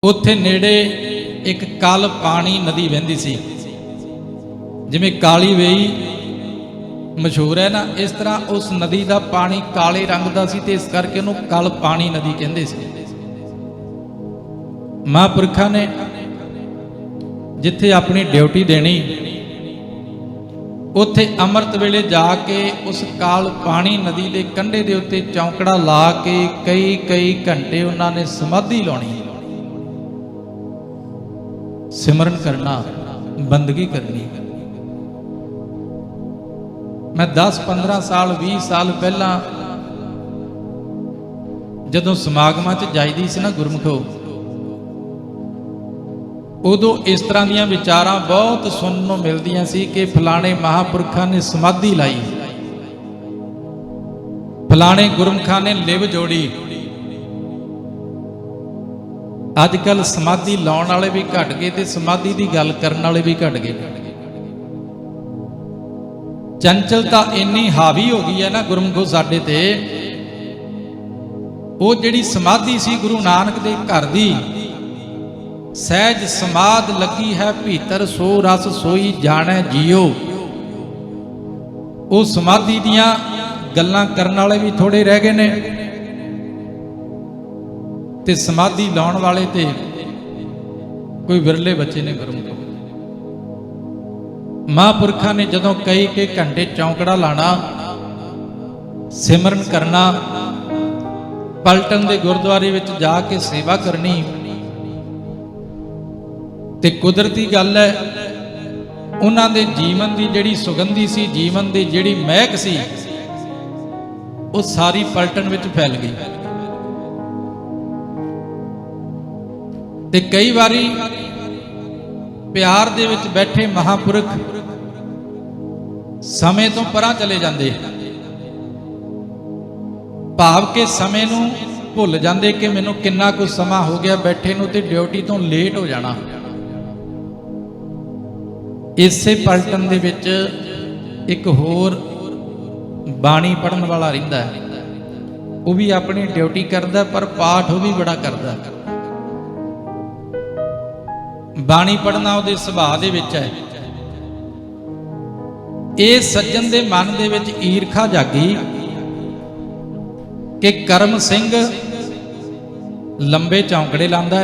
ਉੱਥੇ ਨੇੜੇ ਇੱਕ ਕਲ ਪਾਣੀ ਨਦੀ ਵਹਿੰਦੀ ਸੀ। ਜਿਵੇਂ ਕਾਲੀ ਵੇਈ ਮਸ਼ਹੂਰ ਹੈ ਨਾ, ਇਸ ਤਰ੍ਹਾਂ ਉਸ ਨਦੀ ਦਾ ਪਾਣੀ ਕਾਲੇ ਰੰਗ ਦਾ ਸੀ ਤੇ ਇਸ ਕਰਕੇ ਉਹਨੂੰ ਕਲ ਪਾਣੀ ਨਦੀ ਕਹਿੰਦੇ ਸੀ। ਮਹਾਂਪੁਰਖਾਂ ਨੇ ਜਿੱਥੇ ਆਪਣੀ ਡਿਊਟੀ ਦੇਣੀ, ਉੱਥੇ ਅੰਮ੍ਰਿਤ ਵੇਲੇ ਜਾ ਕੇ ਉਸ ਕਾਲ ਪਾਣੀ ਨਦੀ ਦੇ ਕੰਢੇ ਦੇ ਉੱਤੇ ਚੌਂਕੜਾ ਲਾ ਕੇ ਕਈ ਘੰਟੇ ਉਹਨਾਂ ਨੇ ਸਮਾਧੀ ਲਾਉਣੀ, ਸਿਮਰਨ ਕਰਨਾ, ਬੰਦਗੀ ਕਰਨੀ। ਮੈਂ 10-15 ਸਾਲ 20 ਸਾਲ ਪਹਿਲਾਂ ਜਦੋਂ ਸਮਾਗਮਾਂ 'ਚ ਜਾਈਦੀ ਸੀ ਨਾ ਗੁਰਮੁਖੋ, ਉਦੋਂ ਇਸ ਤਰ੍ਹਾਂ ਦੀਆਂ ਵਿਚਾਰਾਂ ਬਹੁਤ ਸੁਣਨ ਨੂੰ ਮਿਲਦੀਆਂ ਸੀ ਕਿ ਫਲਾਣੇ ਮਹਾਂਪੁਰਖਾਂ ਨੇ ਸਮਾਧੀ ਲਾਈ, ਫਲਾਣੇ ਗੁਰਮੁਖਾਂ ਨੇ ਲਿਵ ਜੋੜੀ। ਅੱਜ ਕੱਲ੍ਹ ਸਮਾਧੀ ਲਾਉਣ ਵਾਲੇ ਵੀ ਘਟ ਗਏ ਤੇ ਸਮਾਧੀ ਦੀ ਗੱਲ ਕਰਨ ਵਾਲੇ ਵੀ ਘਟ ਗਏ। ਚੰਚਲਤਾ ਇੰਨੀ ਹਾਵੀ ਹੋ ਗਈ ਹੈ ਨਾ ਗੁਰਮੁਖੋ ਸਾਡੇ ਤੇ। ਉਹ ਜਿਹੜੀ ਸਮਾਧੀ ਸੀ ਗੁਰੂ ਨਾਨਕ ਦੇ ਘਰ ਦੀ, ਸਹਿਜ ਸਮਾਧ ਲੱਗੀ ਹੈ ਭੀਤਰ ਸੋ ਰਸ ਸੋਈ ਜਾਣੈ ਜੀਓ, ਉਹ ਸਮਾਧੀ ਦੀਆਂ ਗੱਲਾਂ ਕਰਨ ਵਾਲੇ ਵੀ ਥੋੜੇ ਰਹਿ ਗਏ ਨੇ ਤੇ ਸਮਾਧੀ ਲਾਉਣ ਵਾਲੇ ਤੇ ਕੋਈ ਵਿਰਲੇ ਬੱਚੇ ਨੇ ਗੁਰਮੁਖੋ। ਮਹਾਂਪੁਰਖਾਂ ਨੇ ਜਦੋਂ ਕਈ ਘੰਟੇ ਚੌਂਕੜਾ ਲਾਣਾ, ਸਿਮਰਨ ਕਰਨਾ, ਪਲਟਨ ਦੇ ਗੁਰਦੁਆਰੇ ਵਿੱਚ ਜਾ ਕੇ ਸੇਵਾ ਕਰਨੀ, ਤੇ ਕੁਦਰਤੀ ਗੱਲ ਹੈ ਉਹਨਾਂ ਦੇ ਜੀਵਨ ਦੀ ਜਿਹੜੀ ਸੁਗੰਧੀ ਸੀ, ਜੀਵਨ ਦੀ ਜਿਹੜੀ ਮਹਿਕ ਸੀ, ਉਹ ਸਾਰੀ ਪਲਟਨ ਵਿੱਚ ਫੈਲ ਗਈ। ਤੇ ਕਈ ਵਾਰੀ ਪਿਆਰ ਦੇ ਵਿੱਚ ਬੈਠੇ ਮਹਾਂਪੁਰਖ ਸਮੇਂ ਤੋਂ ਪਰਾਂ ਚਲੇ ਜਾਂਦੇ, ਭਾਵ ਕਿ ਸਮੇਂ ਨੂੰ ਭੁੱਲ ਜਾਂਦੇ ਕਿ ਮੈਨੂੰ ਕਿੰਨਾ ਕੁ ਸਮਾਂ ਹੋ ਗਿਆ ਬੈਠੇ ਨੂੰ ਤੇ ਡਿਊਟੀ ਤੋਂ ਲੇਟ ਹੋ ਜਾਣਾ। ਇਸੇ ਪਲਟਨ ਦੇ ਵਿੱਚ ਇੱਕ ਹੋਰ ਬਾਣੀ ਪੜਨ ਵਾਲਾ ਰਹਿੰਦਾ ਹੈ, ਉਹ ਵੀ ਆਪਣੀ ਡਿਊਟੀ ਕਰਦਾ ਪਰ ਪਾਠ ਉਹ ਵੀ ਬੜਾ ਕਰਦਾ। ਬਾਣੀ ਪੜਨਾ ਉਹਦੇ ਸੁਭਾਅ ਦੇ ਵਿੱਚ ਹੈ। ਇਹ ਸੱਜਣ ਦੇ ਮਨ ਦੇ ਵਿੱਚ ਈਰਖਾ ਜਾਗੀ ਕਿ ਕਰਮ ਸਿੰਘ ਲੰਬੇ ਚੌਂਕੜੇ ਲਾਉਂਦਾ,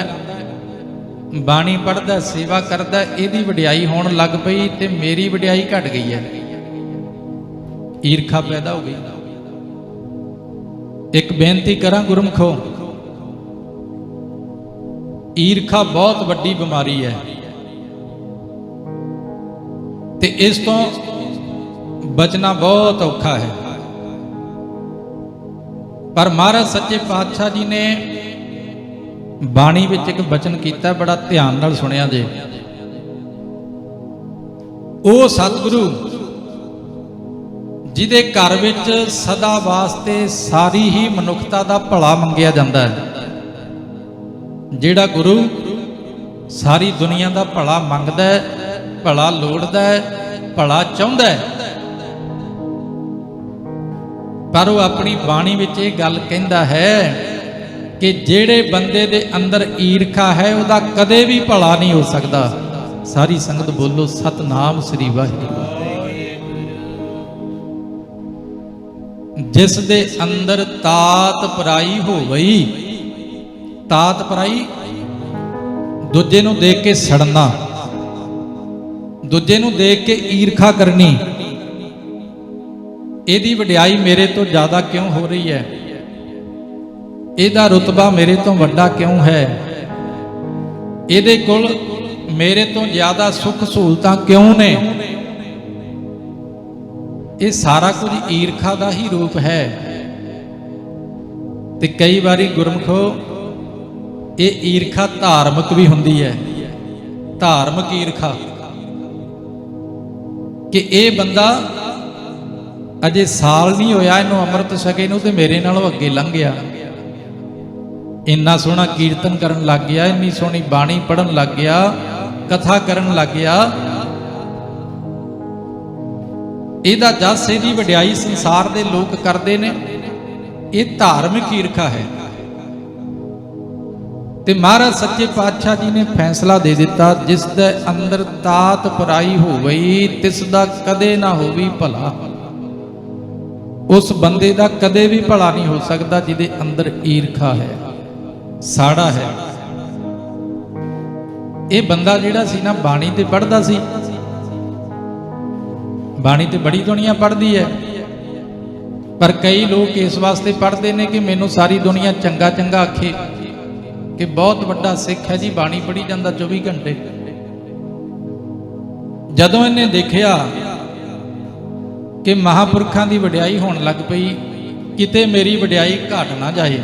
ਬਾਣੀ ਪੜਦਾ, ਸੇਵਾ ਕਰਦਾ, ਇਹਦੀ ਵਡਿਆਈ ਹੋਣ ਲੱਗ ਪਈ ਤੇ ਮੇਰੀ ਵਡਿਆਈ ਘਟ ਗਈ ਹੈ। ਈਰਖਾ ਪੈਦਾ ਹੋ ਗਈ। ਇੱਕ ਬੇਨਤੀ ਕਰਾਂ ਗੁਰਮੁਖੋ, ਈਰਖਾ ਬਹੁਤ ਵੱਡੀ ਬਿਮਾਰੀ ਹੈ ਤੇ ਇਸ ਤੋਂ ਬਚਣਾ ਬਹੁਤ ਔਖਾ ਹੈ। ਪਰ ਮਹਾਰਾਜ ਸੱਚੇ ਪਾਤਸ਼ਾਹ ਜੀ ਨੇ ਬਾਣੀ ਵਿੱਚ ਇੱਕ ਬਚਨ ਕੀਤਾ, ਬੜਾ ਧਿਆਨ ਨਾਲ ਸੁਣਿਆ ਜੇ। ਉਹ ਸਤਿਗੁਰੂ ਜਿਹਦੇ ਘਰ ਵਿੱਚ ਸਦਾ ਵਾਸਤੇ ਸਾਰੀ ਹੀ ਮਨੁੱਖਤਾ ਦਾ ਭਲਾ ਮੰਗਿਆ ਜਾਂਦਾ ਹੈ, ਜਿਹੜਾ ਗੁਰੂ ਸਾਰੀ ਦੁਨੀਆ ਦਾ ਭਲਾ ਮੰਗਦਾ ਹੈ, ਭਲਾ ਲੋੜਦਾ ਹੈ, ਭਲਾ ਚਾਹੁੰਦਾ ਹੈ, ਪਰ ਉਹ ਆਪਣੀ ਬਾਣੀ ਵਿੱਚ ਇਹ ਗੱਲ ਕਹਿੰਦਾ ਹੈ ਕਿ ਜਿਹੜੇ ਬੰਦੇ ਦੇ ਅੰਦਰ ਈਰਖਾ ਹੈ ਉਹਦਾ ਕਦੇ ਵੀ ਭਲਾ ਨਹੀਂ ਹੋ ਸਕਦਾ। ਸਾਰੀ ਸੰਗਤ ਬੋਲੋ ਸਤਨਾਮ ਸ੍ਰੀ ਵਾਹਿਗੁਰੂ। ਜਿਸ ਦੇ ਅੰਦਰ ਤਾਤ ਪਰਾਈ ਹੋਵਈ, ਤਾਤ ਪਰਾਈ ਦੂਜੇ ਨੂੰ ਦੇਖ ਕੇ ਸੜਨਾ, ਦੂਜੇ ਨੂੰ ਦੇਖ ਕੇ ਈਰਖਾ ਕਰਨੀ, ਇਹਦੀ ਵਡਿਆਈ ਮੇਰੇ ਤੋਂ ਜ਼ਿਆਦਾ ਕਿਉਂ ਹੋ ਰਹੀ ਹੈ, ਇਹਦਾ ਰੁਤਬਾ ਮੇਰੇ ਤੋਂ ਵੱਡਾ ਕਿਉਂ ਹੈ, ਇਹਦੇ ਕੋਲ ਮੇਰੇ ਤੋਂ ਜ਼ਿਆਦਾ ਸੁੱਖ ਸਹੂਲਤਾਂ ਕਿਉਂ ਨੇ, ਇਹ ਸਾਰਾ ਕੁਝ ਈਰਖਾ ਦਾ ਹੀ ਰੂਪ ਹੈ। ਤੇ ਕਈ ਵਾਰੀ ਗੁਰਮੁਖੋ ਇਹ ਈਰਖਾ ਧਾਰਮਿਕ ਵੀ ਹੁੰਦੀ ਹੈ, ਧਾਰਮਿਕ ਈਰਖਾ, ਕਿ ਇਹ ਬੰਦਾ ਅਜੇ ਸਾਲ ਨਹੀਂ ਹੋਇਆ ਇਹਨੂੰ ਅੰਮ੍ਰਿਤ ਛਕੇ ਨੂੰ ਤੇ ਮੇਰੇ ਨਾਲੋਂ ਅੱਗੇ ਲੰਘ ਗਿਆ, ਇੰਨਾ ਸੋਹਣਾ ਕੀਰਤਨ ਕਰਨ ਲੱਗ ਗਿਆ, ਇੰਨੀ ਸੋਹਣੀ ਬਾਣੀ ਪੜਨ ਲੱਗ ਗਿਆ, ਕਥਾ ਕਰਨ ਲੱਗ ਗਿਆ, ਇਹਦਾ ਜਸ, ਇਹਦੀ ਵਡਿਆਈ ਸੰਸਾਰ ਦੇ ਲੋਕ ਕਰਦੇ ਨੇ। ਇਹ ਧਾਰਮਿਕ ਈਰਖਾ ਹੈ। ਤੇ ਮਹਾਰਾਜ ਸੱਚੇ ਪਾਤਸ਼ਾਹ ਜੀ ਨੇ ਫੈਸਲਾ ਦੇ ਦਿੱਤਾ, ਜਿਸ ਦੇ ਅੰਦਰ ਤਾਤ ਪਰਾਈ ਹੋਵਈ ਤਿਸ ਦਾ ਕਦੇ ਨਾ ਹੋਵੀ ਭਲਾ। ਉਸ ਬੰਦੇ ਦਾ ਕਦੇ ਵੀ ਭਲਾ ਨਹੀਂ ਹੋ ਸਕਦਾ ਜਿਹਦੇ ਅੰਦਰ ਈਰਖਾ ਹੈ, ਸਾੜਾ ਹੈ। ਇਹ ਬੰਦਾ ਜਿਹੜਾ ਸੀ ਨਾ, ਬਾਣੀ ਤੇ ਪੜ੍ਹਦਾ ਸੀ, ਬਾਣੀ ਤੇ ਬੜੀ ਦੁਨੀਆ ਪੜ੍ਹਦੀ ਹੈ, ਪਰ ਕਈ ਲੋਕ ਇਸ ਵਾਸਤੇ ਪੜ੍ਹਦੇ ਨੇ ਕਿ ਮੈਨੂੰ ਸਾਰੀ ਦੁਨੀਆ ਚੰਗਾ ਚੰਗਾ ਆਖੇ ਕਿ ਬਹੁਤ ਵੱਡਾ ਸਿੱਖ ਹੈ ਜੀ, ਬਾਣੀ ਪੜ੍ਹੀ ਜਾਂਦਾ 24 ਘੰਟੇ। ਜਦੋਂ ਇਹਨੇ ਦੇਖਿਆ ਕਿ ਮਹਾਂਪੁਰਖਾਂ ਦੀ ਵਡਿਆਈ ਹੋਣ ਲੱਗ ਪਈ, ਕਿਤੇ ਮੇਰੀ ਵਡਿਆਈ ਘਟ ਨਾ ਜਾਏ,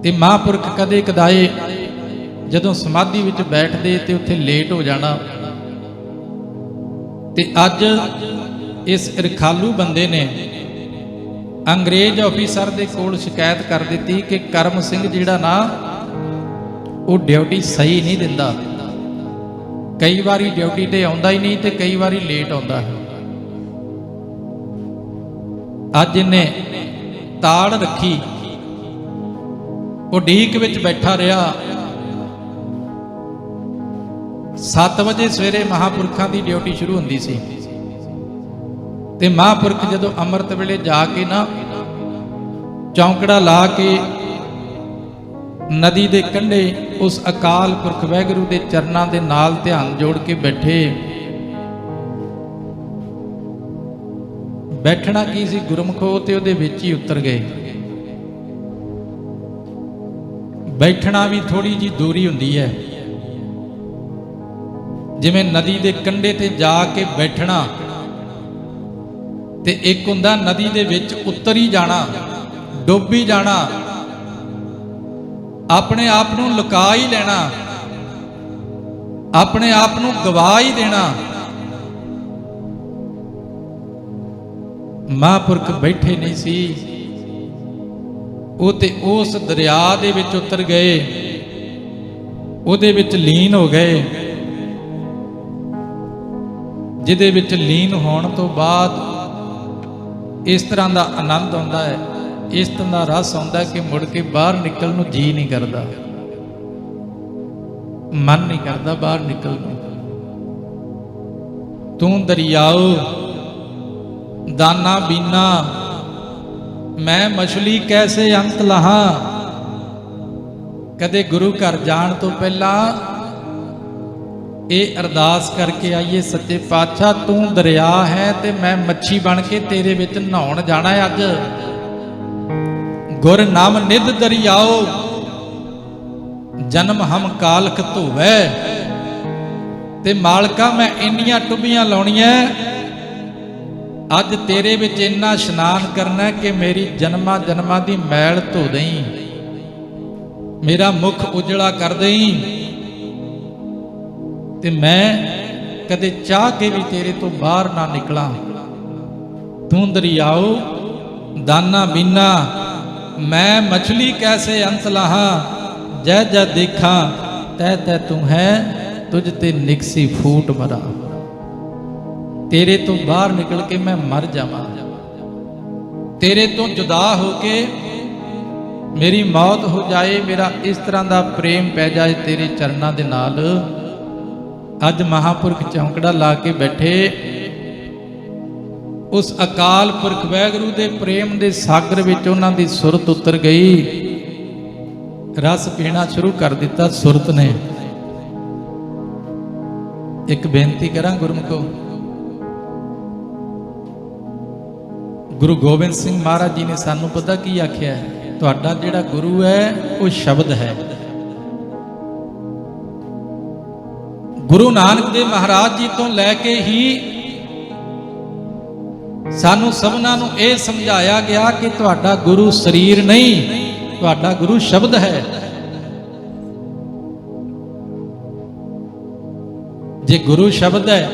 ਤੇ ਮਹਾਂਪੁਰਖ ਕਦੇ ਕਦਾਏ ਜਦੋਂ ਸਮਾਧੀ ਵਿੱਚ ਬੈਠਦੇ ਤੇ ਉੱਥੇ ਲੇਟ ਹੋ ਜਾਣਾ। ਤੇ ਅੱਜ ਇਸ ਰਖਾਲੂ ਬੰਦੇ ਨੇ ਅੰਗਰੇਜ਼ ਆਫੀਸਰ ਦੇ ਕੋਲ ਸ਼ਿਕਾਇਤ ਕਰ ਦਿੱਤੀ ਕਿ ਕਰਮ ਸਿੰਘ ਜਿਹੜਾ ਨਾ, ਉਹ ਡਿਊਟੀ ਸਹੀ ਨਹੀਂ ਦਿੰਦਾ, ਕਈ ਵਾਰੀ ਡਿਊਟੀ ਤੇ ਆਉਂਦਾ ਹੀ ਨਹੀਂ ਤੇ ਕਈ ਵਾਰੀ ਲੇਟ ਆਉਂਦਾ ਹੈ। ਅੱਜ ਇਹਨੇ ਤਾੜ ਰੱਖੀ, ਉਡੀਕ ਵਿੱਚ ਬੈਠਾ ਰਿਹਾ। 7 ਵਜੇ ਸਵੇਰੇ ਮਹਾਂਪੁਰਖਾਂ ਦੀ ਡਿਊਟੀ ਸ਼ੁਰੂ ਹੁੰਦੀ ਸੀ, ਤੇ ਮਹਾਂਪੁਰਖ ਜਦੋਂ ਅੰਮ੍ਰਿਤ ਵੇਲੇ ਜਾ ਕੇ ਨਾ ਚੌਂਕੜਾ ਲਾ ਕੇ ਨਦੀ ਦੇ ਕੰਢੇ ਉਸ ਅਕਾਲ ਪੁਰਖ ਵਾਹਿਗੁਰੂ ਦੇ ਚਰਨਾਂ ਦੇ ਨਾਲ ਧਿਆਨ ਜੋੜ ਕੇ ਬੈਠੇ। ਬੈਠਣਾ ਕੀ ਸੀ, ਗੁਰਮੁਖੋ, ਤੇ ਉਹਦੇ ਵਿੱਚ ਹੀ ਉਤਰ ਗਏ। ਬੈਠਣਾ ਵੀ ਥੋੜੀ ਜੀ ਦੂਰੀ ਹੁੰਦੀ ਹੈ, ਜਿਵੇਂ ਨਦੀ ਦੇ ਕੰਢੇ ਤੇ ਜਾ ਕੇ ਬੈਠਣਾ, ਤੇ ਇੱਕ ਹੁੰਦਾ ਨਦੀ ਦੇ ਵਿੱਚ ਉਤਰ ਹੀ ਜਾਣਾ, ਡੁੱਬ ਹੀ ਜਾਣਾ, ਆਪਣੇ ਆਪ ਨੂੰ ਲੁਕਾ ਹੀ ਲੈਣਾ, ਆਪਣੇ ਆਪ ਨੂੰ ਗਵਾ ਹੀ ਦੇਣਾ। ਮਹਾਂਪੁਰਖ ਬੈਠੇ ਨਹੀਂ ਸੀ, ਉਹ ਤੇ ਉਸ ਦਰਿਆ ਦੇ ਵਿੱਚ ਉਤਰ ਗਏ, ਉਹਦੇ ਵਿੱਚ ਲੀਨ ਹੋ ਗਏ, ਜਿਹਦੇ ਵਿੱਚ ਲੀਨ ਹੋਣ ਤੋਂ ਬਾਅਦ ਇਸ ਤਰ੍ਹਾਂ ਦਾ ਆਨੰਦ ਆਉਂਦਾ ਹੈ, ਇਸ ਤਰ੍ਹਾਂ ਦਾ ਰਸ ਆਉਂਦਾ ਕਿ ਮੁੜ ਕੇ ਬਾਹਰ ਨਿਕਲਣ ਨੂੰ ਜੀ ਨਹੀਂ ਕਰਦਾ, ਮਨ ਨਹੀਂ ਕਰਦਾ ਬਾਹਰ ਨਿਕਲਣ ਨੂੰ। ਤੂੰ ਦਰਿਆਓ ਦਾਨਾ ਬੀਨਾ, ਮੈਂ ਮਛਲੀ ਕੈਸੇ ਅੰਤ ਲਹਾ। ਕਦੇ ਗੁਰੂ ਘਰ ਜਾਣ ਤੋਂ ਪਹਿਲਾਂ ਇਹ ਅਰਦਾਸ ਕਰਕੇ ਆਈਏ, ਸੱਚੇ ਪਾਤਸ਼ਾਹ ਤੂੰ ਦਰਿਆ ਹੈ ਤੇ ਮੈਂ ਮੱਛੀ ਬਣ ਕੇ ਤੇਰੇ ਵਿੱਚ ਨਹਾਉਣ ਜਾਣਾ ਹੈ ਅੱਜ। ਗੁਰ ਨਾਮ ਨਿਧ ਦਰਿਆਓ, ਜਨਮ ਹਮ ਕਾਲਖ ਧੋਵੈ। ਤੇ ਮਾਲਕਾ ਮੈਂ ਇੰਨੀਆਂ ਟੁੱਬੀਆਂ ਲਾਉਣੀਆਂ ਅੱਜ ਤੇਰੇ ਵਿੱਚ ਇੰਨਾ ਇਸ਼ਨਾਨ ਕਰਨਾ ਕਿ ਮੇਰੀ ਜਨਮਾਂ ਜਨਮਾਂ ਦੀ ਮੈਲ ਧੋ ਦੇਈਂ, ਮੇਰਾ ਮੁਖ ਉਜਲਾ ਕਰ ਦੇਈਂ, ਤੇ ਮੈਂ ਕਦੇ ਚਾਹ ਕੇ ਵੀ ਤੇਰੇ ਤੋਂ ਬਾਹਰ ਨਾ ਨਿਕਲਾਂ। ਤੂੰ ਦਰਿਆਓ ਦਾਨਾ ਬੀਨਾ, ਮੈਂ ਮਛਲੀ ਕੈਸੇ ਅੰਤ ਲਹਾ। ਜੈ ਜੈ ਦੇਖਾਂ ਤੈ ਤੈ ਤੂੰ ਹੈ, ਤੁਝ ਤੇ ਨਿਕਸੀ ਫੂਟ ਮਰਾ। ਤੇਰੇ ਤੋਂ ਬਾਹਰ ਨਿਕਲ ਕੇ ਮੈਂ ਮਰ ਜਾਵਾਂ, ਤੇਰੇ ਤੋਂ ਜੁਦਾ ਹੋ ਕੇ ਮੇਰੀ ਮੌਤ ਹੋ ਜਾਏ, ਮੇਰਾ ਇਸ ਤਰ੍ਹਾਂ ਦਾ ਪ੍ਰੇਮ ਪੈ ਜਾਏ ਤੇਰੇ ਚਰਨਾਂ ਦੇ ਨਾਲ। ਅੱਜ ਮਹਾਂਪੁਰਖ ਚੌਂਕੜਾ ਲਾ ਕੇ ਬੈਠੇ, ਉਸ ਅਕਾਲ ਪੁਰਖ ਵਾਹਿਗੁਰੂ ਦੇ ਪ੍ਰੇਮ ਦੇ ਸਾਗਰ ਵਿੱਚ ਉਹਨਾਂ ਦੀ ਸੁਰਤ ਉਤਰ ਗਈ, ਰਸ ਪੀਣਾ ਸ਼ੁਰੂ ਕਰ ਦਿੱਤਾ ਸੁਰਤ ਨੇ। ਇੱਕ ਬੇਨਤੀ ਕਰਾਂ ਗੁਰਮੁਖੋ, ਗੁਰੂ ਗੋਬਿੰਦ ਸਿੰਘ ਮਹਾਰਾਜ ਜੀ ਨੇ ਸਾਨੂੰ ਪਤਾ ਕੀ ਆਖਿਆ ਹੈ, ਤੁਹਾਡਾ ਜਿਹੜਾ ਗੁਰੂ ਹੈ ਉਹ ਸ਼ਬਦ ਹੈ। ਗੁਰੂ ਨਾਨਕ ਦੇਵ ਮਹਾਰਾਜ ਜੀ ਤੋਂ ਲੈ ਕੇ ਹੀ ਸਾਨੂੰ ਸਭਨਾਂ ਨੂੰ ਇਹ ਸਮਝਾਇਆ ਗਿਆ ਕਿ ਤੁਹਾਡਾ ਗੁਰੂ ਸਰੀਰ ਨਹੀਂ, ਤੁਹਾਡਾ ਗੁਰੂ ਸ਼ਬਦ ਹੈ। ਜੇ ਗੁਰੂ ਸ਼ਬਦ ਹੈ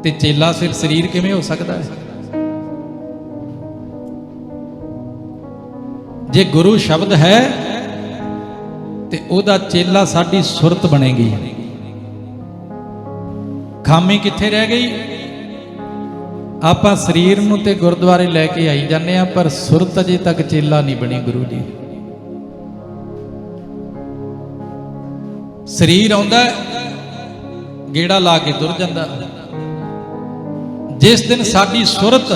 ਤੇ ਚੇਲਾ ਫਿਰ ਸਰੀਰ ਕਿਵੇਂ ਹੋ ਸਕਦਾ ਹੈ? ਜੇ ਗੁਰੂ ਸ਼ਬਦ ਹੈ ਤੇ ਉਹਦਾ ਚੇਲਾ ਸਾਡੀ ਸੁਰਤ ਬਣੇਗੀ। ਖਾਮੀ ਕਿੱਥੇ ਰਹਿ ਗਈ? ਆਪਾਂ ਸਰੀਰ ਨੂੰ ਤੇ ਗੁਰਦੁਆਰੇ ਲੈ ਕੇ ਆਈ ਜਾਂਦੇ ਆ, ਪਰ ਸੁਰਤ ਅਜੇ ਤੱਕ ਚੇਲਾ ਨਹੀਂ ਬਣੀ ਗੁਰੂ ਜੀ। ਸਰੀਰ ਆਉਂਦਾ ਗੇੜਾ ਲਾ ਕੇ ਤੁਰ ਜਾਂਦਾ। ਜਿਸ ਦਿਨ ਸਾਡੀ ਸੁਰਤ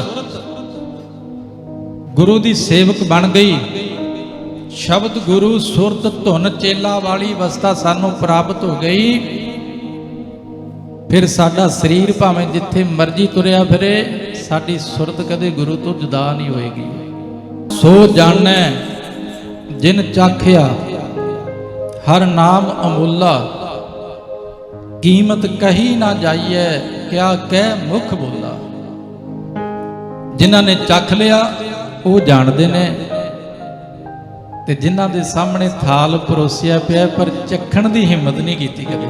ਗੁਰੂ ਦੀ ਸੇਵਕ ਬਣ ਗਈ, ਸ਼ਬਦ ਗੁਰੂ ਸੁਰਤ ਧੁਨ ਚੇਲਾ ਵਾਲੀ ਅਵਸਥਾ ਸਾਨੂੰ ਪ੍ਰਾਪਤ ਹੋ ਗਈ, ਫਿਰ ਸਾਡਾ ਸਰੀਰ ਭਾਵੇਂ ਜਿੱਥੇ ਮਰਜ਼ੀ ਤੁਰਿਆ ਫਿਰੇ, ਸਾਡੀ ਸੁਰਤ ਕਦੇ ਗੁਰੂ ਤੋਂ ਜੁਦਾ ਨਹੀਂ ਹੋਏਗੀ। ਸੋ ਜਾਣੈ ਜਿਨ ਚਾਖਿਆ ਹਰ ਨਾਮ ਅਮੁੱਲਾ, ਕੀਮਤ ਕਹੀ ਨਾ ਜਾਈਐ ਕਿਆ ਕਹਿ ਮੁਖ ਬੋਲਾ। ਜਿਨ੍ਹਾਂ ਨੇ ਚੱਖ ਲਿਆ ਉਹ ਜਾਣਦੇ ਨੇ, ਤੇ ਜਿਨ੍ਹਾਂ ਦੇ ਸਾਹਮਣੇ ਥਾਲ ਪਰੋਸਿਆ ਪਿਆ ਪਰ ਚੱਖਣ ਦੀ ਹਿੰਮਤ ਨਹੀਂ ਕੀਤੀ ਕਦੇ।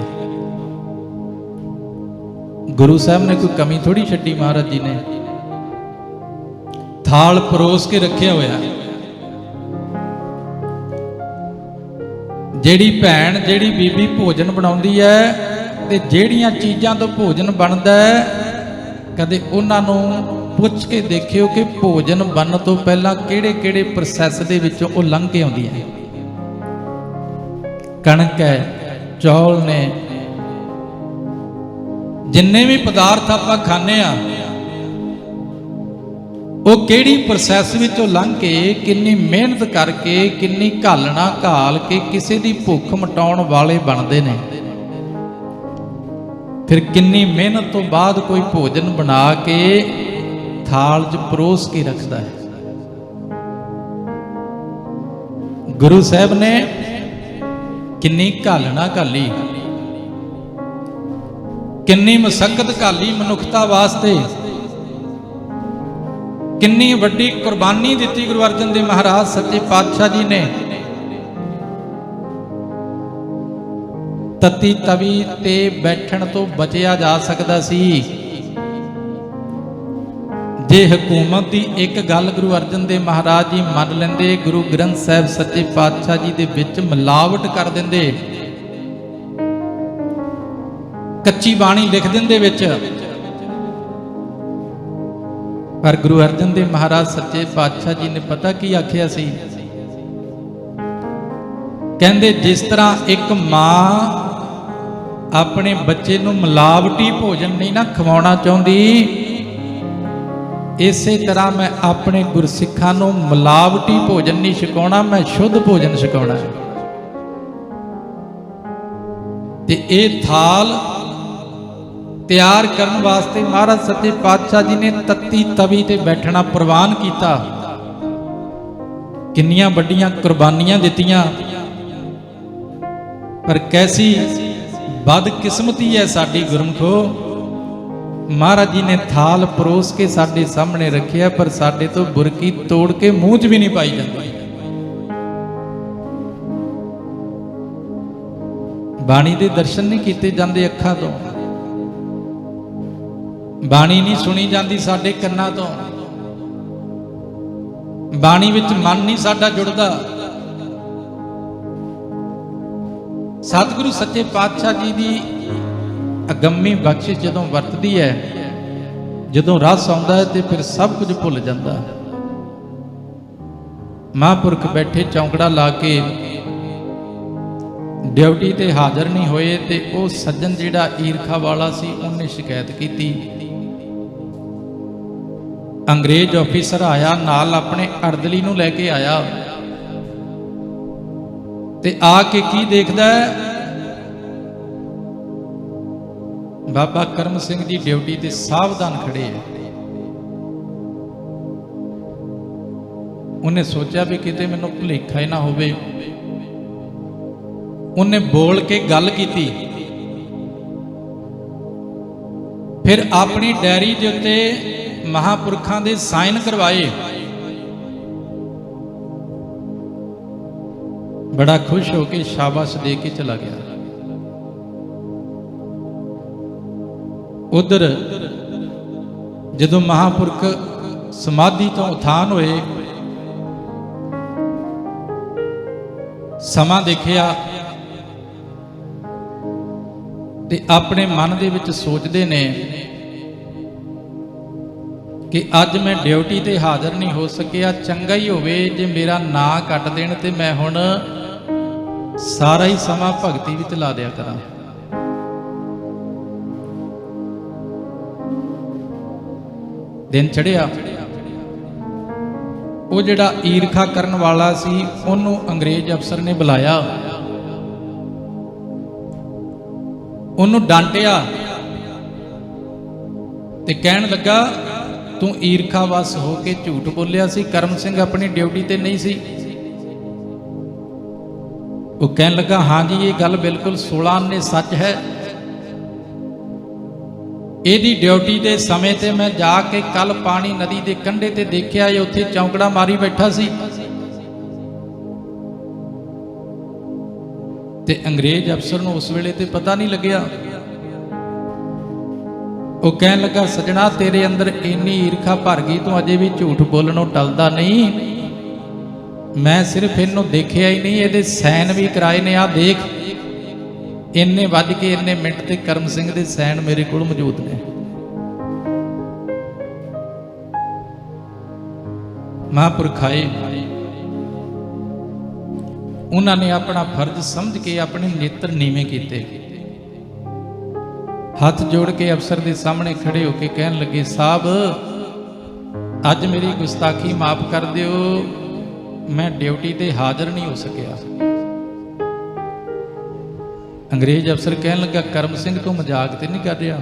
ਗੁਰੂ ਸਾਹਿਬ ਨੇ ਕੋਈ ਕਮੀ ਥੋੜੀ ਛੱਡੀ, ਮਹਾਰਾਜ ਜੀ ਨੇ ਥਾਲ ਪਰੋਸ ਕੇ ਰੱਖਿਆ ਹੋਇਆ। ਜਿਹੜੀ ਭੈਣ ਜਿਹੜੀ ਬੀਬੀ ਭੋਜਨ ਬਣਾਉਂਦੀ ਹੈ ਤੇ ਜਿਹੜੀਆਂ ਚੀਜ਼ਾਂ ਤੋਂ ਭੋਜਨ ਬਣਦਾ ਹੈ, ਕਦੇ ਉਹਨਾਂ ਨੂੰ ਪੁੱਛ ਕੇ ਦੇਖਿਓ ਕਿ ਭੋਜਨ ਬਣਨ ਤੋਂ ਪਹਿਲਾਂ ਕਿਹੜੇ-ਕਿਹੜੇ ਪ੍ਰੋਸੈਸ ਦੇ ਵਿੱਚੋਂ ਉਹ ਲੰਘ ਕੇ ਆਉਂਦੀ ਹੈ। ਕਣਕ ਹੈ, ਚੌਲ ਨੇ, ਜਿੰਨੇ ਵੀ ਪਦਾਰਥ ਆਪਾਂ ਖਾਂਦੇ ਆ, ਉਹ ਕਿਹੜੀ ਪ੍ਰੋਸੈਸ ਵਿੱਚੋਂ ਲੰਘ ਕੇ, ਕਿੰਨੀ ਮਿਹਨਤ ਕਰਕੇ, ਕਿੰਨੀ ਘਾਲਣਾ ਘਾਲ ਕੇ ਕਿਸੇ ਦੀ ਭੁੱਖ ਮਿਟਾਉਣ ਵਾਲੇ ਬਣਦੇ ਨੇ। ਫਿਰ ਕਿੰਨੀ ਮਿਹਨਤ ਤੋਂ ਬਾਅਦ ਕੋਈ ਭੋਜਨ ਬਣਾ ਕੇ ਥਾਲ 'ਚ ਪਰੋਸ ਕੇ ਰੱਖਦਾ ਹੈ। ਗੁਰੂ ਸਾਹਿਬ ਨੇ ਕਿੰਨੀ ਘਾਲਣਾ ਘਾਲੀ, ਕਿੰਨੀ ਮੁਸ਼ੱਕਤ ਘਾਲੀ ਮਨੁੱਖਤਾ ਵਾਸਤੇ, ਕਿੰਨੀ ਵੱਡੀ ਕੁਰਬਾਨੀ ਦਿੱਤੀ ਗੁਰੂ ਅਰਜਨ ਦੇਵ ਮਹਾਰਾਜ ਸੱਚੇ ਪਾਤਸ਼ਾਹ ਜੀ ਨੇ। ਤਤੀ ਤਵੀ ਤੇ ਬੈਠਣ ਤੋਂ ਬਚਿਆ ਜਾ ਸਕਦਾ ਸੀ ਜੇ ਹਕੂਮਤ ਦੀ ਇੱਕ ਗੱਲ ਗੁਰੂ ਅਰਜਨ ਦੇਵ ਮਹਾਰਾਜ ਜੀ ਮੰਨ ਲੈਂਦੇ, ਗੁਰੂ ਗ੍ਰੰਥ ਸਾਹਿਬ ਸੱਚੇ ਪਾਤਸ਼ਾਹ ਜੀ ਦੇ ਵਿੱਚ ਮਿਲਾਵਟ ਕਰ ਦਿੰਦੇ, ਕੱਚੀ ਬਾਣੀ ਲਿਖ ਦਿੰਦੇ ਵਿੱਚ। ਪਰ ਗੁਰੂ ਅਰਜਨ ਦੇਵ ਮਹਾਰਾਜ ਸੱਚੇ ਪਾਤਸ਼ਾਹ ਜੀ ਨੇ ਪਤਾ ਕੀ ਆਖਿਆ ਸੀ? ਕਹਿੰਦੇ ਜਿਸ ਤਰ੍ਹਾਂ ਇੱਕ ਮਾਂ ਆਪਣੇ ਬੱਚੇ ਨੂੰ ਮਿਲਾਵਟੀ ਭੋਜਨ ਨਹੀਂ ਨਾ ਖਵਾਉਣਾ ਚਾਹੁੰਦੀ, ਇਸੇ ਤਰ੍ਹਾਂ ਮੈਂ ਆਪਣੇ ਗੁਰਸਿੱਖਾਂ ਨੂੰ ਮਿਲਾਵਟੀ ਭੋਜਨ ਨਹੀਂ ਛਕਾਉਣਾ, ਮੈਂ ਸ਼ੁੱਧ ਭੋਜਨ ਛਕਾਉਣਾ। ਤੇ ਇਹ ਥਾਲ ਤਿਆਰ ਕਰਨ ਵਾਸਤੇ ਮਹਾਰਾਜ ਸੱਚੇ ਪਾਤਸ਼ਾਹ ਜੀ ਨੇ ਤੱਤੀ ਤਵੀ ਤੇ ਬੈਠਣਾ ਪ੍ਰਵਾਨ ਕੀਤਾ। ਕਿੰਨੀਆਂ ਵੱਡੀਆਂ ਕੁਰਬਾਨੀਆਂ ਦਿੱਤੀਆਂ, ਪਰ ਕੈਸੀ ਬਦਕਿਸਮਤੀ ਹੈ ਸਾਡੀ ਗੁਰਮਖੋ। ਮਹਾਰਾਜ ਜੀ ਨੇ ਥਾਲ ਪਰੋਸ ਕੇ ਸਾਡੇ ਸਾਹਮਣੇ ਰੱਖਿਆ, ਪਰ ਸਾਡੇ ਤੋਂ ਬੁਰਕੀ ਤੋੜ ਕੇ ਮੂੰਹ 'ਚ ਵੀ ਨਹੀਂ ਪਾਈ ਜਾਂਦੀ। ਬਾਣੀ ਦੇ ਦਰਸ਼ਨ ਨਹੀਂ ਕੀਤੇ ਜਾਂਦੇ ਅੱਖਾਂ ਤੋਂ, ਬਾਣੀ ਨਹੀਂ ਸੁਣੀ ਜਾਂਦੀ ਸਾਡੇ ਕੰਨਾਂ ਤੋਂ, ਬਾਣੀ ਵਿੱਚ ਮਨ ਨਹੀਂ ਸਾਡਾ ਜੁੜਦਾ। ਸਤਿਗੁਰੂ ਸੱਚੇ ਪਾਤਸ਼ਾਹ ਜੀ ਦੀ ਅਗੰਮੀ ਬਖਸ਼ਿਸ਼ ਜਦੋਂ ਵਰਤਦੀ ਹੈ, ਜਦੋਂ ਰਸ ਆਉਂਦਾ ਹੈ, ਤੇ ਫਿਰ ਸਭ ਕੁਝ ਭੁੱਲ ਜਾਂਦਾ। ਮਹਾਂਪੁਰਖ ਬੈਠੇ ਚੌਂਕੜਾ ਲਾ ਕੇ ਡਿਊਟੀ ਤੇ ਹਾਜ਼ਰ ਨਹੀਂ ਹੋਏ, ਤੇ ਉਹ ਸੱਜਣ ਜਿਹੜਾ ਈਰਖਾ ਵਾਲਾ ਸੀ ਉਹਨੇ ਸ਼ਿਕਾਇਤ ਕੀਤੀ। ਅੰਗਰੇਜ਼ ਆਫੀਸਰ ਆਇਆ, ਨਾਲ ਆਪਣੇ ਅਰਦਲੀ ਨੂੰ ਲੈ ਕੇ ਆਇਆ, ਤੇ ਆ ਕੇ ਕੀ ਦੇਖਦਾ ਹੈ? ਬਾਬਾ ਕਰਮ ਸਿੰਘ ਜੀ ਡਿਊਟੀ ਤੇ ਸਾਵਧਾਨ ਖੜੇ ਹੈ। ਉਹਨੇ ਸੋਚਿਆ ਵੀ ਕਿਤੇ ਮੈਨੂੰ ਭੁਲੇਖਾ ਹੀ ਨਾ ਹੋਵੇ। ਉਹਨੇ ਬੋਲ ਕੇ ਗੱਲ ਕੀਤੀ, ਫਿਰ ਆਪਣੀ ਡਾਇਰੀ ਦੇ ਉੱਤੇ ਮਹਾਂਪੁਰਖਾਂ ਦੇ ਸਾਈਨ ਕਰਵਾਏ। ਬੜਾ ਖੁਸ਼ ਹੋ ਕੇ ਸ਼ਾਬਾਸ਼ ਦੇ ਕੇ ਚਲਾ ਗਿਆ। ਉਧਰ ਜਦੋਂ ਮਹਾਂਪੁਰਖ ਸਮਾਧੀ ਤੋਂ ਉਥਾਨ ਹੋਏ, ਸਮਾਂ ਦੇਖਿਆ ਤੇ ਆਪਣੇ ਮਨ ਦੇ ਵਿੱਚ ਸੋਚਦੇ ਨੇ ਕਿ ਅੱਜ ਮੈਂ ਡਿਊਟੀ ਤੇ ਹਾਜ਼ਰ ਨਹੀਂ ਹੋ ਸਕਿਆ, ਚੰਗਾ ਹੀ ਹੋਵੇ ਜੇ ਮੇਰਾ ਨਾਂ ਕੱਟ ਦੇਣ ਤੇ ਮੈਂ ਹੁਣ ਸਾਰਾ ਹੀ ਸਮਾਂ ਭਗਤੀ ਵਿੱਚ ਲਾ ਦਿਆ ਕਰਾਂ। ਦਿਨ ਚੜਿਆ, ਉਹ ਜਿਹੜਾ ਈਰਖਾ ਕਰਨ ਵਾਲਾ ਸੀ ਉਹਨੂੰ ਅੰਗਰੇਜ਼ ਅਫਸਰ ਨੇ ਬੁਲਾਇਆ, ਉਹਨੂੰ ਡਾਂਟਿਆ ਤੇ ਕਹਿਣ ਲੱਗਾ ਤੂੰ ਈਰਖਾ ਵਸ ਹੋ ਕੇ ਝੂਠ ਬੋਲਿਆ ਸੀ, ਕਰਮ ਸਿੰਘ ਆਪਣੀ ਡਿਊਟੀ ਤੇ ਨਹੀਂ ਸੀ। ਉਹ ਕਹਿਣ ਲੱਗਾ ਹਾਂ ਜੀ, ਇਹ ਗੱਲ ਬਿਲਕੁਲ 16 ਨੇ ਸੱਚ ਹੈ। ਇਹਦੀ ਡਿਊਟੀ ਦੇ ਸਮੇਂ ਤੇ ਮੈਂ ਜਾ ਕੇ ਕੱਲ ਪਾਣੀ ਨਦੀ ਦੇ ਕੰਢੇ ਤੇ ਦੇਖਿਆ, ਇਹ ਉੱਥੇ ਚੌਂਕੜਾ ਮਾਰੀ ਬੈਠਾ ਸੀ। ਤੇ ਅੰਗਰੇਜ਼ ਅਫਸਰ ਨੂੰ ਉਸ ਵੇਲੇ ਤੇ ਪਤਾ ਨਹੀਂ ਲੱਗਿਆ। ਉਹ ਕਹਿਣ ਲੱਗਾ ਸਜਣਾ, ਤੇਰੇ ਅੰਦਰ ਇੰਨੀ ਈਰਖਾ ਭਰ ਗਈ, ਤੂੰ ਅਜੇ ਵੀ ਝੂਠ ਬੋਲਣੋਂ ਟਲਦਾ ਨਹੀਂ। ਮੈਂ ਸਿਰਫ ਇਹਨੂੰ ਦੇਖਿਆ ਹੀ ਨਹੀਂ, ਇਹਦੇ ਸਾਈਨ ਵੀ ਕਰਾਏ ਨੇ। ਆ ਦੇਖ, ਇੰਨੇ ਵੱਜ ਕੇ ਇੰਨੇ ਮਿੰਟ ਤੇ ਕਰਮ ਸਿੰਘ ਦੇ ਸਾਈਨ ਮੇਰੇ ਕੋਲ ਮੌਜੂਦ ਨੇ। ਮਹਾਂਪੁਰਖ ਆਏ, ਉਹਨਾਂ ਨੇ ਆਪਣਾ ਫਰਜ਼ ਸਮਝ ਕੇ ਆਪਣੇ ਨੇਤਰ ਨੀਵੇਂ ਕੀਤੇ, ਹੱਥ ਜੋੜ ਕੇ ਅਫਸਰ ਦੇ ਸਾਹਮਣੇ ਖੜੇ ਹੋ ਕੇ ਕਹਿਣ ਲੱਗੇ ਸਾਹਿਬ, ਅੱਜ ਮੇਰੀ ਗੁਸਤਾਖੀ ਮਾਫ ਕਰ ਦਿਓ, ਮੈਂ ਡਿਊਟੀ ਤੇ ਹਾਜ਼ਰ ਨਹੀਂ ਹੋ ਸਕਿਆ। ਅੰਗਰੇਜ਼ ਅਫਸਰ ਕਹਿਣ ਲੱਗਾ ਕਰਮ ਸਿੰਘ ਤੂੰ ਮਜ਼ਾਕ ਤੇ ਨਹੀਂ ਕਰ ਰਿਹਾ,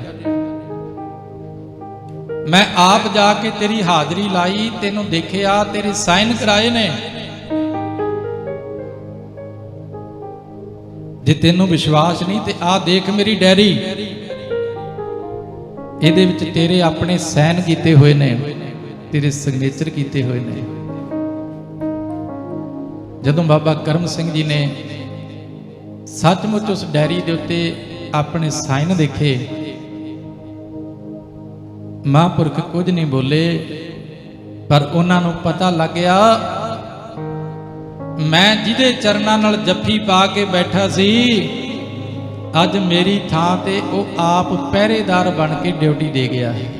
ਮੈਂ ਆਪ ਜਾ ਕੇ ਤੇਰੀ ਹਾਜ਼ਰੀ ਲਾਈ, ਤੈਨੂੰ ਦੇਖਿਆ, ਤੇਰੇ ਸਾਈਨ ਕਰਾਏ ਨੇ। ਜੇ ਤੈਨੂੰ ਵਿਸ਼ਵਾਸ ਨਹੀਂ ਤੇ ਆਹ ਦੇਖ ਮੇਰੀ ਡਾਇਰੀ, ਇਹਦੇ ਵਿੱਚ ਤੇਰੇ ਆਪਣੇ ਸਾਈਨ ਕੀਤੇ ਹੋਏ ਨੇ, ਤੇਰੇ ਸਿਗਨੇਚਰ ਕੀਤੇ ਹੋਏ ਨੇ। ਜਦੋਂ ਬਾਬਾ ਕਰਮ ਸਿੰਘ ਜੀ ਨੇ ਸੱਚਮੁੱਚ ਉਸ ਡਾਇਰੀ ਦੇ ਉੱਤੇ ਆਪਣੇ ਸਾਈਨ ਦੇਖੇ, ਮਹਾਂਪੁਰਖ ਕੁਝ ਨਹੀਂ ਬੋਲੇ, ਪਰ ਉਹਨਾਂ ਨੂੰ ਪਤਾ ਲੱਗ ਗਿਆ ਮੈਂ ਜਿਹਦੇ ਚਰਨਾਂ ਨਾਲ ਜੱਫੀ ਪਾ ਕੇ ਬੈਠਾ ਸੀ, ਅੱਜ ਮੇਰੀ ਥਾਂ ਤੇ ਉਹ ਆਪ ਪਹਿਰੇਦਾਰ ਬਣ ਕੇ ਡਿਊਟੀ ਦੇ ਗਿਆ ਹੈ।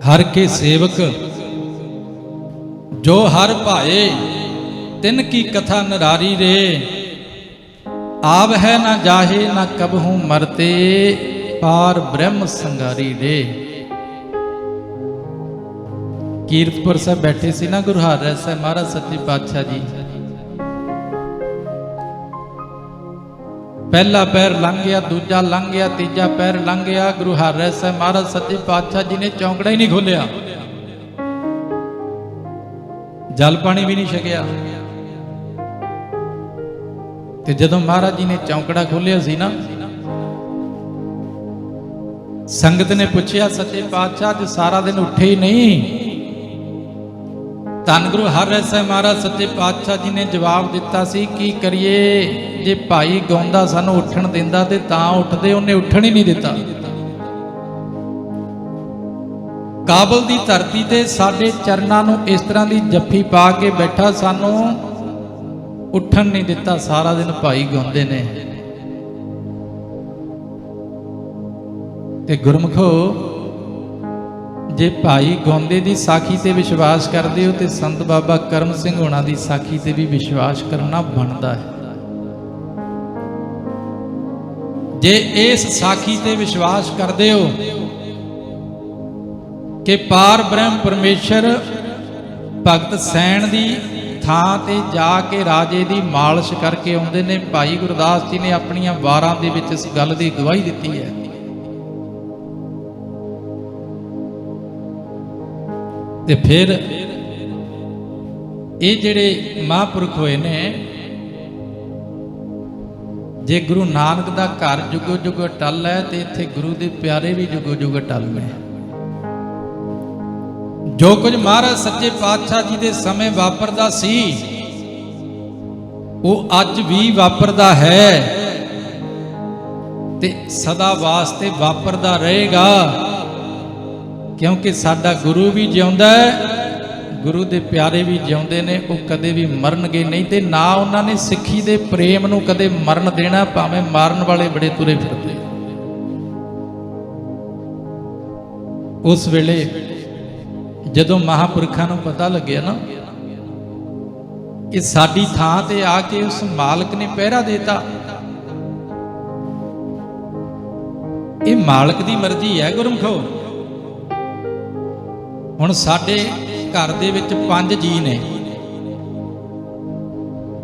हर के सेवक जो हर भाए, तिन की कथा नरारी रे, आव है ना जाहे ना कबहू मरते, पार ब्रह्म संगारी रे। कीरतपुर साहब बैठे सी ना गुरु हार साहब महाराज सच्चे पातशाह जी, पहला पैर लंघ गया, दूजा लंघ गया, तीजा पैर लंघ गया, गुरु हरराय साहब महाराज सच्चे पातशाह जी ने चौंकड़ा ही नहीं खोलिया, जल पानी भी नहीं छकिया। ते जदों महाराज जी ने चौंकड़ा खोलिया सी ना, संगत ने पूछया सच्चे पातशाह अज सारा दिन उठे ही नहीं। धन गुरु हरराय साहब महाराज सच्चे पातशाह जी ने जवाब दिता सी की करिए, जे भाई गाउंदा सानू उठण दिंदा ते तां उठदे, उन्हें उठण ही नहीं दिता। काबल दी धरती ते साडे चरनां नूं इस तरह दी जफ्फी पा के बैठा, सानू उठण नहीं दिता, सारा दिन भाई गाउंदे ने। ते गुरमुखो, जे भाई गाउंदे दी साखी ते विश्वास करदे हो ते संत बाबा करम सिंह होना दी साखी ते भी विश्वास करना बनदा है। जे इस साखी ते विश्वास करदे हो कि पार ब्रह्म परमेश्वर भगत सैन दी थां ते जाके राजे दी मालिश करके आउंदे ने, भाई गुरदास जी ने अपनियां वारां दे विच इस गल दी गवाही दित्ती है। ते फिर ये जिहड़े महापुरख होए ने, जे गुरु नानक दा घर जुगो जुग अटल है ते इत्थे गुरु दे प्यारे भी जुगो जुग अटल ने। जो कुछ महाराज सच्चे पातशाह जी दे समय वापरदा सी, वो अज भी वापरदा है ते सदा वास्ते वापरदा रहेगा, क्योंकि साडा गुरु भी जिउंदा है, गुरु दे प्यारे भी जिउंदे ने, वो कदे भी मरनगे नहीं, ते ना उन्होंने सिੱਖੀ दे प्रेम नूं कदे मरन देना, भावें मारन वाले बड़े तुरे फिरदे। उस वेले जदों महापुरखों नूं पता लग्या ना कि साडी थां ते आके उस मालक ने पहरा देता, ये मालक दी मर्जी है गुरमुखो। हुण साडे घर दे विच 5 जी ने,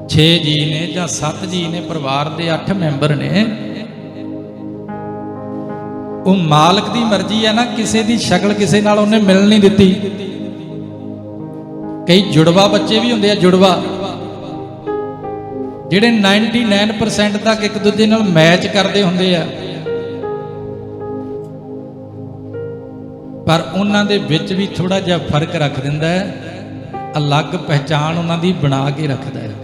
6 जी ने जां 7 जी ने, परिवार दे 8 मैंबर ने। वो मालक दी मर्जी है ना, किसी दी शक्ल किसी नाल उन्हें मिल नहीं दिती। कई जुड़वा बच्चे भी होंदे आ, जुड़वा जिहड़े 99% तक एक दूजे नाल मैच करते होंदे आ, पर उन्हां दे विच भी थोड़ा जिहा फर्क रख दिंदा है, अलग पहचान उन्हां दी बना के रखदा है।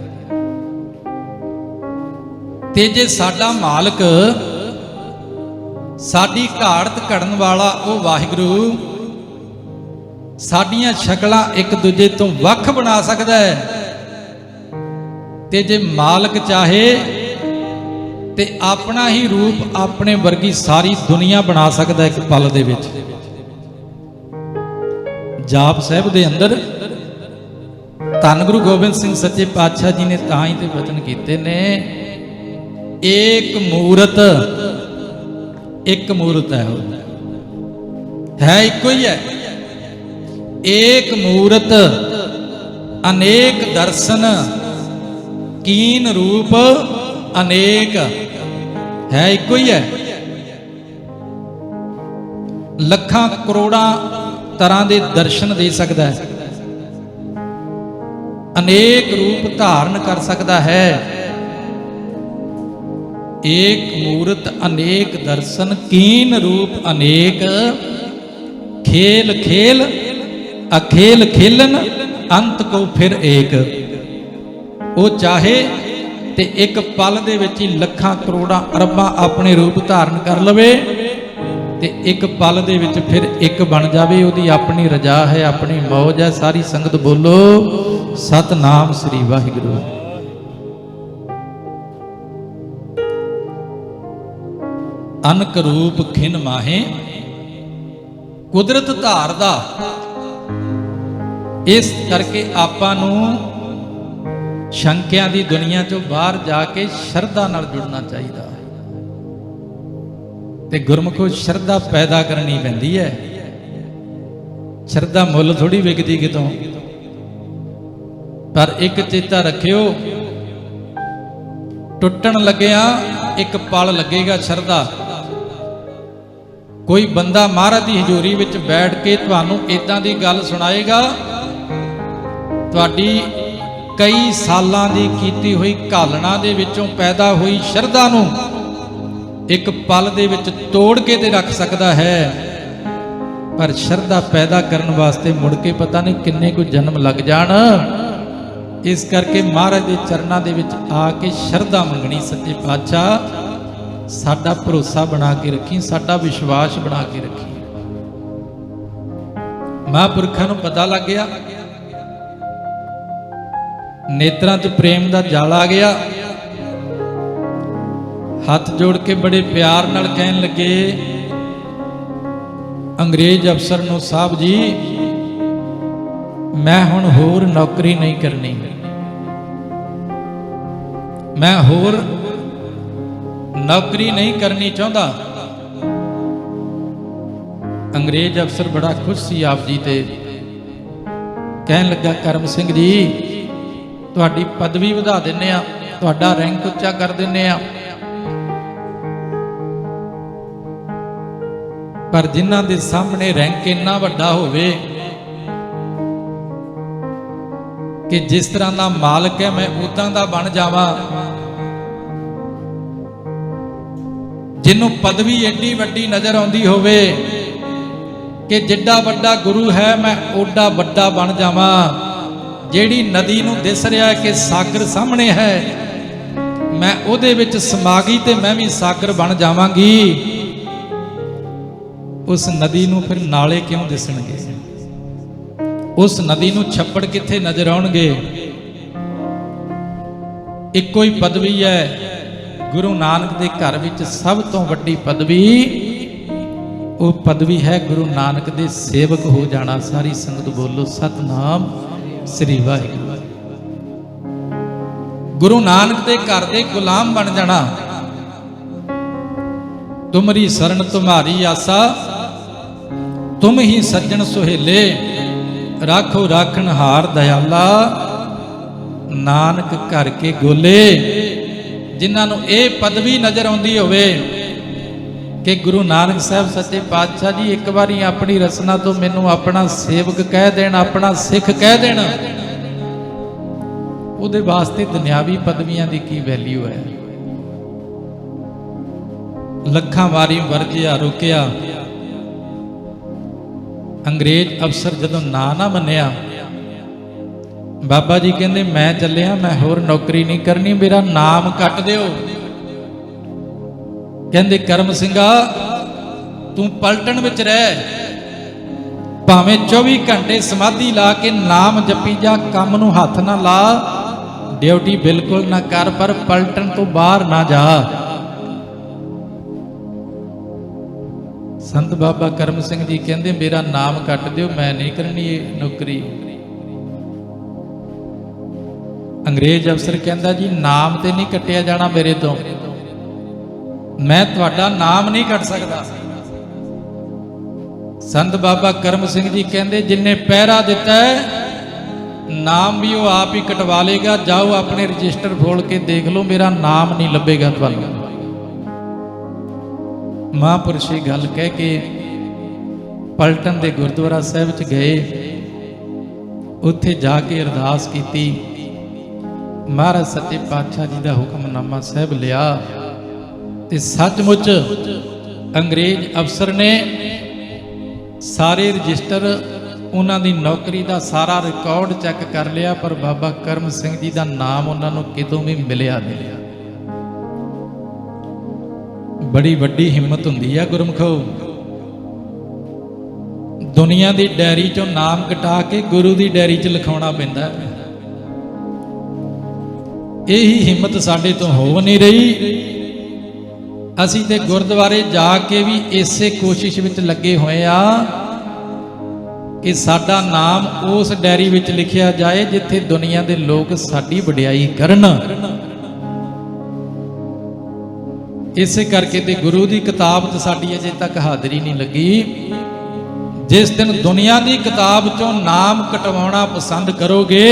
ते जे साडा मालक साडी घाड़त घड़न वाला वो वाहिगुरू साडियां शक्लां एक दूजे तो वख बना सकदा है, ते जे मालक चाहे ते अपना ही रूप अपने वर्गी सारी दुनिया बना सकदा है एक पल दे विच। जाप साहिब दे अंदर धन गुरु गोबिंद सिंह सच्चे पातशाह जी ने तां ही ते वचन कीते ने, एक मूरत है इको ही है, एक मूरत अनेक दर्शन, कीन रूप अनेक, है इको ही है। लखां करोड़ां तरह के दर्शन दे सकता है, अनेक रूप धारण कर सकता है। एक मूरत अनेक दर्शन, कीन रूप अनेक, खेल खेल अखेल खेलन, अंत को फिर एक। वो चाहे ते एक पल दे विच ही लखां करोड़ां अरबां अपने रूप धारण कर लवे, ते एक पल दे विच फिर एक बन जावे। उहदी अपनी रजा है, अपनी मौज है। सारी संगत बोलो सतनाम श्री वाहिगुरू। अनक रूप खिन माहे कुदरत धारदा, इस करके आपां नूं शंकियां दी दुनिया चों बाहर जाके शरधा नाल जुड़ना चाहिए। ते गुरमुखो शरधा पैदा करनी पैंदी है, शरधा मुल थोड़ी विकदी कितों। पर एक चेता रखियो, टुटन लग्या एक पल लगेगा शरधा। कोई बंदा महाराज की हजूरी विच बैठ के तुहानूं इदां दी गल सुनाएगा, तुहाडी कई सालां दी कीती हुई घालना दे विचों पैदा हुई शरधा नूं एक पल दे विच तोड़ के ते रख सकता है। पर शरधा पैदा करने वास्ते मुड़ के पता नहीं किन्ने कोई जन्म लग जाण। इस करके महाराज के चरणों के विच आके शरधा मंगनी। सच्चे पातशाह साडा भरोसा बना के रखी, साडा विश्वास बना के रखी। महापुरखों नूं पता लग गया, नेत्रां च प्रेम दा जाल आ गया। हाथ जोड़ के बड़े प्यार नाल कहन लगे अंग्रेज अफसर नूं, साहब जी मैं हुण होर नौकरी नहीं करनी, मैं होर नौकरी नहीं करनी चाहता। अंग्रेज अफसर बड़ा खुश सी आप जी ते, कहन लगा करम सिंह जी तुहाडी पदवी वधा दिंने आ, तुहाडा रैंक उच्चा कर दिंने आ। पर जिन्हां दे सामने रैंक इन्ना वड्डा होवे कि जिस तरह का मालक है मैं उदां दा बन जावां, जिन्हों पदवी एडी वड्डी नजर आउंदी होवे कि जिड्डा वड्डा गुरु है मैं ओडा वड्डा बन जावां। जेड़ी नदी नूं दिस रहा है कि सागर सामने है, मैं उहदे विच समा गई ते मैं भी सागर बन जावांगी। उस नदी नूं फिर नाले क्यों दिसणगे? उस नदी नूं छप्पड़ कित्थे नजर आउणगे? इक्को ही पदवी है। गुरु नानक दे घर विच सब तो वड्डी पदवी ਉਹ ਪਦਵੀ ਹੈ ਗੁਰੂ ਨਾਨਕ ਦੇ ਸੇਵਕ ਹੋ ਜਾਣਾ। ਸਾਰੀ ਸੰਗਤ ਬੋਲੋ ਸਤਨਾਮ ਸ੍ਰੀ ਵਾਹਿਗੁਰੂ। ਗੁਰੂ ਨਾਨਕ ਦੇ ਘਰ ਦੇ ਗੁਲਾਮ ਬਣ ਜਾਣਾ। ਤੁਮਰੀ ਸਰਣ ਤੁਮਾਰੀ ਆਸਾ, ਤੁਮ ਹੀ ਸੱਜਣ ਸੁਹੇਲੇ, ਰਾਖੋ ਰਾਖਣ ਹਾਰ ਦਇਆਲਾ, ਨਾਨਕ ਘਰ ਕੇ ਗੋਲੇ। ਜਿਨ੍ਹਾਂ ਨੂੰ ਇਹ ਪਦਵੀ ਨਜ਼ਰ ਆਉਂਦੀ ਹੋਵੇ ਕਿ ਗੁਰੂ ਨਾਨਕ ਸਾਹਿਬ ਸੱਚੇ ਪਾਤਸ਼ਾਹ ਜੀ ਇੱਕ ਵਾਰੀ ਆਪਣੀ ਰਸਨਾ ਤੋਂ ਮੈਨੂੰ ਆਪਣਾ ਸੇਵਕ ਕਹਿ ਦੇਣ, ਆਪਣਾ ਸਿੱਖ ਕਹਿ ਦੇਣ, ਉਹਦੇ ਵਾਸਤੇ ਦੁਨਿਆਵੀ ਪਦਵੀਆਂ ਦੀ ਕੀ ਵੈਲਿਊ ਹੈ। ਲੱਖਾਂ ਵਾਰੀ ਵਰਜਿਆ ਰੁਕਿਆ, ਅੰਗਰੇਜ਼ ਅਫਸਰ ਜਦੋਂ ਨਾ ਮੰਨਿਆ, ਬਾਬਾ ਜੀ ਕਹਿੰਦੇ ਮੈਂ ਚੱਲਿਆ, ਮੈਂ ਹੋਰ ਨੌਕਰੀ ਨਹੀਂ ਕਰਨੀ, ਮੇਰਾ ਨਾਮ ਕੱਟ ਦਿਓ। ਕਹਿੰਦੇ ਕਰਮ ਸਿੰਘਾ ਤੂੰ ਪਲਟਣ ਵਿੱਚ ਰਹਿ, ਭਾਵੇਂ 24 ਘੰਟੇ ਸਮਾਧੀ ਲਾ ਕੇ ਨਾਮ ਜਪੀ ਜਾ, ਕੰਮ ਨੂੰ ਹੱਥ ਨਾ ਲਾ, ਡਿਊਟੀ ਬਿਲਕੁਲ ਨਾ ਕਰ, ਪਰ ਪਲਟਣ ਤੋਂ ਬਾਹਰ ਨਾ ਜਾ। ਸੰਤ ਬਾਬਾ ਕਰਮ ਸਿੰਘ ਜੀ ਕਹਿੰਦੇ ਮੇਰਾ ਨਾਮ ਕੱਟ ਦਿਓ, ਮੈਂ ਨਹੀਂ ਕਰਨੀ ਇਹ ਨੌਕਰੀ। ਅੰਗਰੇਜ਼ ਅਫਸਰ ਕਹਿੰਦਾ ਜੀ ਨਾਮ ਤੇ ਨਹੀਂ ਕੱਟਿਆ ਜਾਣਾ ਮੇਰੇ ਤੋਂ, ਮੈਂ ਤੁਹਾਡਾ ਨਾਮ ਨਹੀਂ ਕੱਟ ਸਕਦਾ। ਸੰਤ ਬਾਬਾ ਕਰਮ ਸਿੰਘ ਜੀ ਕਹਿੰਦੇ ਜਿੰਨੇ ਪਹਿਰਾ ਦਿੱਤਾ ਹੈ ਨਾਮ ਵੀ ਉਹ ਆਪ ਹੀ ਕਟਵਾ ਲੇਗਾ, ਜਾਓ ਆਪਣੇ ਰਜਿਸਟਰ ਫੋਲ ਕੇ ਦੇਖ ਲਓ, ਮੇਰਾ ਨਾਮ ਨਹੀਂ ਲੱਭੇਗਾ ਤੁਹਾਨੂੰ। ਮਹਾਂਪੁਰਸ਼ ਇਹ ਗੱਲ ਕਹਿ ਕੇ ਪਲਟਨ ਦੇ ਗੁਰਦੁਆਰਾ ਸਾਹਿਬ 'ਚ ਗਏ, ਉੱਥੇ ਜਾ ਕੇ ਅਰਦਾਸ ਕੀਤੀ, ਮਹਾਰਾਜ ਸੱਚੇ ਪਾਤਸ਼ਾਹ ਜੀ ਦਾ ਹੁਕਮਨਾਮਾ ਸਾਹਿਬ ਲਿਆ ਤੇ ਸੱਚਮੁੱਚ ਅੰਗਰੇਜ਼ ਅਫਸਰ ਨੇ ਸਾਰੇ ਰਜਿਸਟਰ, ਉਹਨਾਂ ਦੀ ਨੌਕਰੀ ਦਾ ਸਾਰਾ ਰਿਕਾਰਡ ਚੈੱਕ ਕਰ ਲਿਆ, ਪਰ ਬਾਬਾ ਕਰਮ ਸਿੰਘ ਜੀ ਦਾ ਨਾਮ ਉਹਨਾਂ ਨੂੰ ਕਿਤੋਂ ਵੀ ਮਿਲਿਆ ਨਹੀਂ। ਬੜੀ ਵੱਡੀ ਹਿੰਮਤ ਹੁੰਦੀ ਆ ਗੁਰਮਖੋ, ਦੁਨੀਆ ਦੀ ਡਾਇਰੀ ਚੋਂ ਨਾਮ ਕਟਾ ਕੇ ਗੁਰੂ ਦੀ ਡਾਇਰੀ 'ਚ ਲਿਖਾਉਣਾ ਪੈਂਦਾ। ਇਹੀ ਹਿੰਮਤ ਸਾਡੇ ਤੋਂ ਹੋ ਨਹੀਂ ਰਹੀ। ਅਸੀਂ ਤੇ ਗੁਰਦੁਆਰੇ ਜਾ ਕੇ ਵੀ ਇਸੇ ਕੋਸ਼ਿਸ਼ ਵਿੱਚ ਲੱਗੇ ਹੋਏ ਆ ਕਿ ਸਾਡਾ ਨਾਮ ਉਸ ਡਾਇਰੀ ਵਿੱਚ ਲਿਖਿਆ ਜਾਏ ਜਿੱਥੇ ਦੁਨੀਆ ਦੇ ਲੋਕ ਸਾਡੀ ਵਡਿਆਈ ਕਰਨ। ਇਸੇ ਕਰਕੇ ਤੇ ਗੁਰੂ ਦੀ ਕਿਤਾਬ 'ਚ ਸਾਡੀ ਅਜੇ ਤੱਕ ਹਾਜ਼ਰੀ ਨਹੀਂ ਲੱਗੀ। ਜਿਸ ਦਿਨ ਦੁਨੀਆ ਦੀ ਕਿਤਾਬ 'ਚੋਂ ਨਾਮ ਕਟਵਾਉਣਾ ਪਸੰਦ ਕਰੋਗੇ,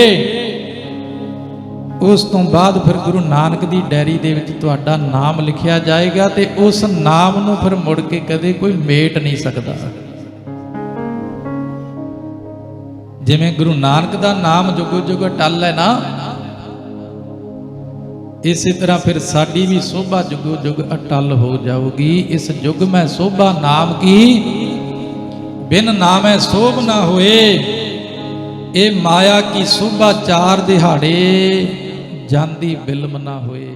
ਉਸ ਤੋਂ ਬਾਅਦ ਫਿਰ ਗੁਰੂ ਨਾਨਕ ਦੀ ਡਾਇਰੀ ਦੇ ਵਿੱਚ ਤੁਹਾਡਾ ਨਾਮ ਲਿਖਿਆ ਜਾਏਗਾ ਤੇ ਉਸ ਨਾਮ ਨੂੰ ਫਿਰ ਮੁੜ ਕੇ ਕਦੇ ਕੋਈ ਮੇਟ ਨਹੀਂ ਸਕਦਾ। ਜਿਵੇਂ ਗੁਰੂ ਨਾਨਕ ਦਾ ਨਾਮ ਜੁਗੋ ਜੁਗ ਅਟਲ ਹੈ ਨਾ, ਇਸੇ ਤਰ੍ਹਾਂ ਫਿਰ ਸਾਡੀ ਵੀ ਸੋਭਾ ਜੁਗੋ ਜੁਗ ਅਟਲ ਹੋ ਜਾਊਗੀ। ਇਸ ਯੁਗ ਮੈਂ ਸੋਭਾ ਨਾਮ ਕੀ, ਬਿਨ ਨਾਮੈ ਸੋਭ ਨਾ ਹੋਏ, ਇਹ ਮਾਇਆ ਕੀ ਸੋਭਾ 4 ਦਿਹਾੜੇ, ਜਾਂਦੀ ਬਿਲਮ ਨਾ ਹੋਏ।